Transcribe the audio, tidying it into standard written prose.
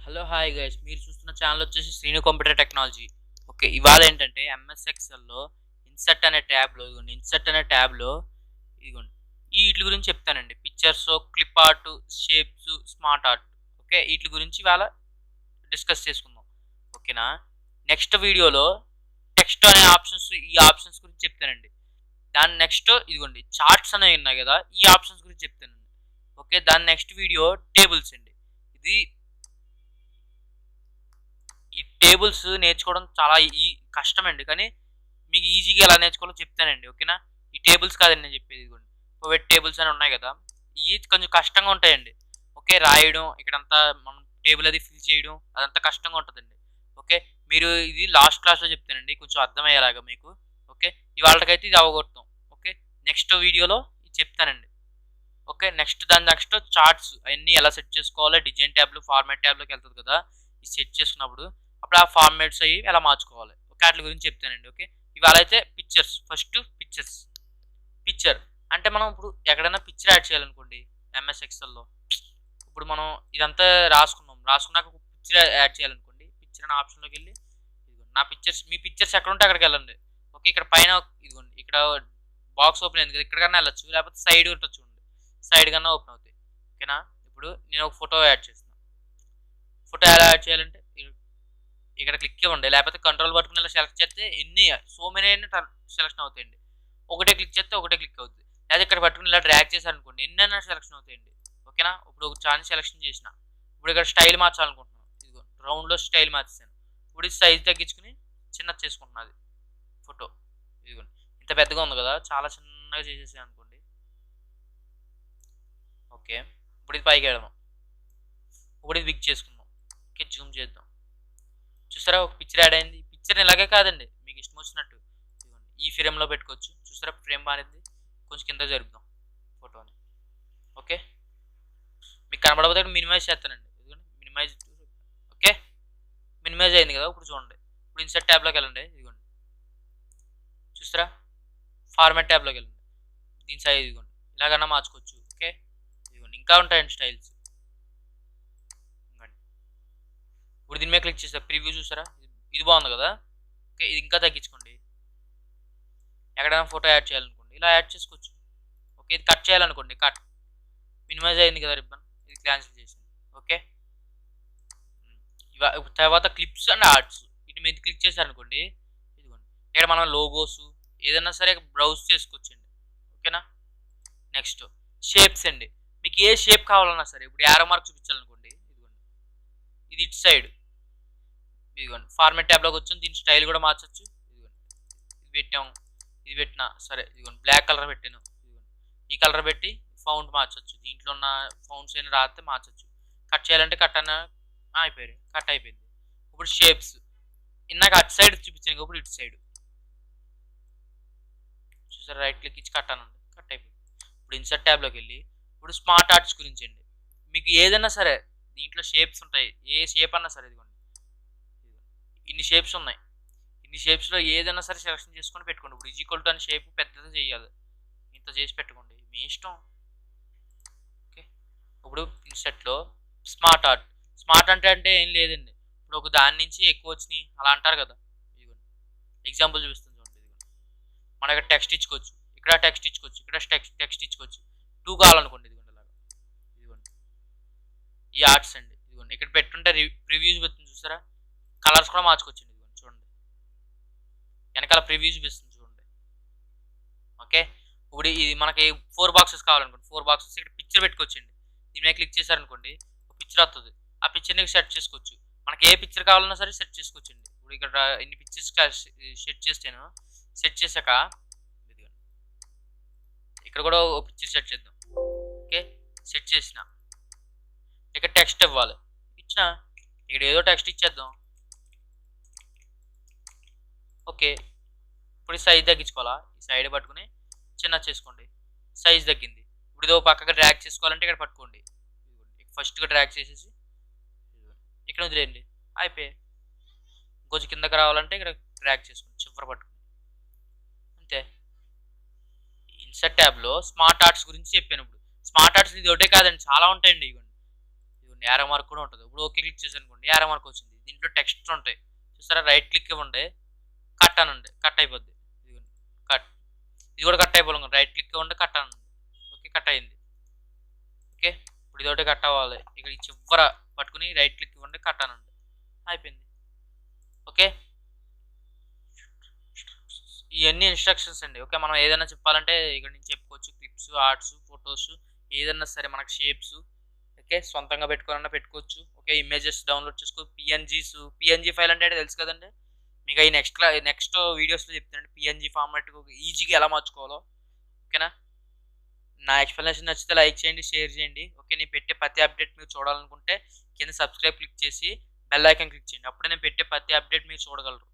Hello hi guys, మీరు చూస్తున్న channel వచ్చేసి శ్రీను కంప్యూటర్ టెక్నాలజీ. ఓకే, ఇవాళ ఏంటంటే ఎంఎస్ ఎక్సెల్లో ఇన్సర్ట్ అనే ట్యాబ్లో ఇదిగోండి వీటి గురించి చెప్తానండి. Pictures, clip art, shapes, smart art. Okay, వీటి గురించి ఇవాళ డిస్కస్ చేసుకుందాం. ఓకేనా. నెక్స్ట్ వీడియోలో టెక్స్ట్ అనే ఆప్షన్స్ గురించి చెప్తానండి. దాని నెక్స్ట్ ఇదిగోండి చార్ట్స్ అనేవి ఉన్నాయి కదా, ఈ ఆప్షన్స్ గురించి చెప్తానండి. ఓకే, దాని నెక్స్ట్ వీడియో టేబుల్స్ అండి. ఇది ఈ టేబుల్స్ నేర్చుకోవడం చాలా కష్టమండి, కానీ మీకు ఈజీగా ఎలా నేర్చుకోవాలో చెప్తానండి. ఓకేనా. ఈ టేబుల్స్ కాదండి నేను చెప్పేది, ఇదిగోండి పివట్ టేబుల్స్ అని ఉన్నాయి కదా, ఇవి కొంచెం కష్టంగా ఉంటాయండి. ఓకే, రాయడం ఇక్కడంతా మనం టేబుల్ అది ఫిల్ చేయడం అదంతా కష్టంగా ఉంటుందండి. ఓకే, మీరు ఇది లాస్ట్ క్లాస్లో చెప్తానండి కొంచెం అర్థమయ్యేలాగా మీకు. ఓకే, ఇవాళకైతే ఇది అవగొడతాం. ఓకే, నెక్స్ట్ వీడియోలో ఇది చెప్తానండి. ఓకే, నెక్స్ట్ చార్ట్స్ అవన్నీ ఎలా సెట్ చేసుకోవాలో డిజైన్ ట్యాబ్లో ఫార్మాట్ ట్యాబ్లోకి వెళ్తుంది కదా, ఇది సెట్ చేసుకున్నప్పుడు అప్పుడు ఆ ఫార్మాట్స్ అవి ఎలా మార్చుకోవాలి. ఓకే, వాటి గురించి చెప్తానండి. ఓకే, ఇవాళ అయితే పిక్చర్స్. ఫస్ట్ పిక్చర్ అంటే మనం ఇప్పుడు ఎక్కడైనా పిక్చర్ యాడ్ చేయాలనుకోండి ఎంఎస్ ఎక్సెల్లో. ఇప్పుడు మనం ఇదంతా రాసుకున్నాక ఒక పిక్చర్ యాడ్ చేయాలనుకోండి. పిక్చర్ అనే ఆప్షన్లోకి వెళ్ళి నా పిక్చర్స్, మీ పిక్చర్స్ ఎక్కడ ఉంటే అక్కడికి వెళ్ళండి. ఓకే, ఇక్కడ పైన ఇదిగోండి ఇక్కడ బాక్స్ ఓపెన్ అయింది కదా, ఇక్కడికన్నా వెళ్ళచ్చు, లేకపోతే సైడ్ ఉంటుంది చూడండి, సైడ్ కన్నా ఓపెన్ అవుతాయి. ఓకేనా. ఇప్పుడు నేను ఒక ఫోటో యాడ్ చేస్తున్నాను. ఫోటో ఎలా యాడ్ చేయాలంటే ఇక్కడ క్లిక్ ఇవ్వండి, లేకపోతే కంట్రోల్ పట్టుకుని ఇలా సెలెక్ట్ చేస్తే ఎన్ని మెనీ సెలెక్షన్ అవుతాయండి. ఒకటే క్లిక్ చేస్తే ఒకటే క్లిక్ అవుతుంది. లేదా ఇక్కడ పట్టుకుని ఇలా డ్రాగ్ చేశారనుకోండి ఎన్నైనా సెలెక్షన్ అవుతాయండి. ఓకేనా. ఇప్పుడు ఒక ఛాన్స్ సెలెక్షన్ చేసిన, ఇప్పుడు ఇక్కడ స్టైల్ మార్చాలనుకుంటున్నాను. ఇదిగో రౌండ్లో స్టైల్ మార్చేసాను. ఇప్పుడు సైజ్ తగ్గించుకుని చిన్నది చేసుకుంటున్నది ఫోటో. ఇదిగోండి ఇంత పెద్దగా ఉంది కదా, చాలా చిన్నగా చేసేసాను అనుకోండి. ఓకే, ఇప్పుడు ఇది పైకి వెళ్దాం. ఇప్పుడు ఇది బిగ్ చేసుకుందాం. ఓకే, జూమ్ చేద్దాం. చూసారా ఒక పిక్చర్ యాడ్ అయింది. పిక్చర్ని ఇలాగే కాదండి, మీకు ఇష్టం వచ్చినట్టు ఈ ఫ్రేమ్లో పెట్టుకోవచ్చు. చూసారా ఫ్రేమ్ మారింది. కొంచెం కింద జరుపుదాం ఫోటోని. ఓకే, మీకు కనబడకపోతే మినిమైజ్ చేస్తానండి. మినిమైజ్. ఓకే, మినిమైజ్ అయింది కదా. ఇప్పుడు చూడండి, ఇప్పుడు ఇన్సర్ట్ ట్యాబ్లోకి వెళ్ళండి. ఇదిగోండి చూసారా ఫార్మాట్ ట్యాబ్లోకి వెళ్ళండి. దీని సైజ్ ఇదిగోండి ఇలాగన్నా మార్చుకోవచ్చు. ఓకే, ఇదిగోండి ఇంకా ఉంటాయండి స్టైల్స్. ఇప్పుడు దీని మీద క్లిక్ చేస్తా, ప్రివ్యూ చూసారా, ఇది బాగుంది కదా. ఓకే, ఇది ఇంకా తగ్గించుకోండి. ఎక్కడైనా ఫోటో యాడ్ చేయాలనుకోండి ఇలా యాడ్ చేసుకోవచ్చు. ఓకే, ఇది కట్ చేయాలనుకోండి కట్. మినిమైజ్ అయింది కదా రిబ్బన్, ఇది క్యాన్సిల్ చేసింది. ఓకే, తర్వాత క్లిప్స్ అండ్ ఆర్ట్స్ వీటి మీద క్లిక్ చేశారనుకోండి. ఇదిగోండి ఇక్కడ మనం లోగోస్ ఏదైనా సరే బ్రౌజ్ చేసుకోవచ్చండి. ఓకేనా. నెక్స్ట్ షేప్స్ అండి. మీకు ఏ షేప్ కావాలన్నా సరే, ఇప్పుడు యారో మార్క్ చూపించాలనుకోండి. ఇదిగోండి ఇది ఇటు సైడ్. ఇదిగోండి ఫార్మాట్ ట్యాబ్లోకి వచ్చి దీని స్టైల్ కూడా మార్చచ్చు. ఇదిగోండి ఇది పెట్టాము, ఇది పెట్టినా సరే. ఇదిగోండి బ్లాక్ కలర్ పెట్టాను. ఇదిగోండి ఈ కలర్ పెట్టి ఫౌంట్ మార్చచ్చు. దీంట్లో ఉన్న ఫౌంట్స్ అయినా రాస్తే మార్చచ్చు. కట్ చేయాలంటే కట్ అన్న అయిపోయింది, కట్ అయిపోయింది. ఇప్పుడు షేప్స్ ఇందాక అటు సైడ్ చూపించాను, ఇప్పుడు ఇటు సైడ్ చూసారు, రైట్ క్లిక్ ఇచ్చి కట్ అనండి, కట్ అయిపోయింది. ఇప్పుడు ఇన్సర్ట్ ట్యాబ్లోకి వెళ్ళి ఇప్పుడు స్మార్ట్ ఆర్ట్స్ గురించి అండి. మీకు ఏదైనా సరే దీంట్లో షేప్స్ ఉంటాయి, ఏ షేప్ అన్నా సరే. ఇదిగోండి ఇన్ని షేప్స్ ఉన్నాయి. ఇన్ని షేప్స్లో ఏదైనా సరే సెలెక్షన్ చేసుకొని పెట్టుకోండి. ఇప్పుడు ఈక్వల్ టు అని షేప్ పెద్దది చేయాలి, ఇంత చేసి పెట్టుకోండి, మీ ఇష్టం. ఓకే, ఇప్పుడు ఇన్సెట్లో స్మార్ట్ అంటే ఏం లేదండి. ఇప్పుడు ఒక దాని నుంచి ఎక్కువ వచ్చినాయి అలా అంటారు కదా. ఇదిగోండి ఎగ్జాంపుల్ చూపిస్తుంది చూడండి. ఇదిగోండి మన ఇక్కడ టెక్స్ట్ ఇచ్చుకోవచ్చు, ఇక్కడ టెక్స్ట్ ఇచ్చుకోవచ్చు, ఇక్కడ టెక్స్ట్ ఇచ్చుకోవచ్చు. 2 కావాలనుకోండి. ఇదిగోండి ఇలాగా. ఇదిగోండి ఈ ఆర్ట్స్ అండి. ఇదిగోండి ఇక్కడ పెట్టుంటే రివ్యూస్ పెడుతుంది చూసారా, కలర్స్ కూడా మార్చుకోవచ్చు. ఇదిగోండి చూడండి వెనకాల ప్రివ్యూ చూపిస్తుంది చూడండి. ఓకే, ఇప్పుడు ఇది మనకి 4 బాక్సెస్ కావాలనుకోండి. 4 బాక్సెస్ ఇక్కడ పిక్చర్ పెట్టుకోవచ్చండి. దీని మీద క్లిక్ చేశారనుకోండి ఒక పిక్చర్ వస్తుంది. ఆ పిక్చర్ని సెట్ చేసుకోవచ్చు. మనకి ఏ పిక్చర్ కావాలన్నా సరే సెట్ చేసుకోవచ్చండి. ఇప్పుడు ఇక్కడ ఇన్ని పిక్చర్స్ సెట్ చేస్తాను. సెట్ చేశాక ఇక్కడ కూడా ఒక పిక్చర్ సెట్ చేద్దాం. ఓకే, సెట్ చేసిన ఇక్కడ టెక్స్ట్ ఇవ్వాలి. ఇచ్చిన ఇక్కడ ఏదో టెక్స్ట్ ఇచ్చేద్దాం. ఓకే, ఇప్పుడు సైజ్ తగ్గించుకోవాలా, ఈ సైడ్ పట్టుకుని చిన్న చేసుకోండి. సైజ్ తగ్గింది. ఇప్పుడు ఇదో పక్కగా డ్రాగ్ చేసుకోవాలంటే ఇక్కడ పట్టుకోండి. ఫస్ట్గా డ్రాగ్ చేసేసి ఇక్కడ వదిలేయండి, అయిపోయి కొంచెం కిందకి రావాలంటే ఇక్కడ డ్రాగ్ చేసుకోండి, చివరి పట్టుకుని అంతే. ఇన్సర్ట్ ట్యాబ్లో స్మార్ట్ ఆర్ట్స్ గురించి చెప్పాను. ఇప్పుడు స్మార్ట్ ఆర్ట్స్ ఇది ఒకటే కాదండి, చాలా ఉంటాయండి. ఇవ్వండి ఇదిగోండి యారో మార్క్ కూడా ఉంటుంది. ఇప్పుడు ఓకే క్లిక్ చేశాను అనుకోండి యారో మార్క్ వచ్చింది. దీంట్లో టెక్స్ట్ ఉంటాయి. చూసారా రైట్ క్లిక్ ఇవ్వండి. కట్ అనండి. కట్ అయిపోద్ది. ఇదిగోండి కట్. ఇది కూడా కట్ అయిపోవాలి. రైట్ క్లిక్ ఇవ్వండి కట్ అనండి. ఓకే కట్ అయింది. ఓకే ఇప్పుడు ఇదొకటి కట్ అవ్వాలి. ఇక్కడ ఈ చివర పట్టుకుని రైట్ క్లిక్ ఇవ్వండి కట్ అనండి. అయిపోయింది. ఓకే ఇవన్నీ ఇన్స్ట్రక్షన్స్ అండి. ఓకే మనం ఏదైనా చెప్పాలంటే ఇక్కడ నుంచి చెప్పుకోవచ్చు. క్లిప్స్, ఆర్ట్స్, ఫొటోస్ ఏదన్నా సరే మనకు షేప్స్ ఓకే సొంతంగా పెట్టుకోవాలన్నా పెట్టుకోవచ్చు. ఓకే ఇమేజెస్ డౌన్లోడ్ చేసుకో పిఎన్జీ ఫైల్ అంటే తెలుసు కదండి. మీకు అవి నెక్స్ట్ వీడియోస్లో చెప్తానండి. పిఎన్జీ ఫార్మాట్ ఈజీగా ఎలా మార్చుకోవాలో. ఓకేనా నా ఎక్స్ప్లెనేషన్ నచ్చితే లైక్ చేయండి, షేర్ చేయండి. ఓకే నేను పెట్టే ప్రతి అప్డేట్ మీరు చూడాలనుకుంటే కింద సబ్స్క్రైబ్ క్లిక్ చేసి బెల్ ఐకాన్ క్లిక్ చేయండి. అప్పుడే నేను పెట్టే ప్రతి అప్డేట్ మీరు చూడగలరు.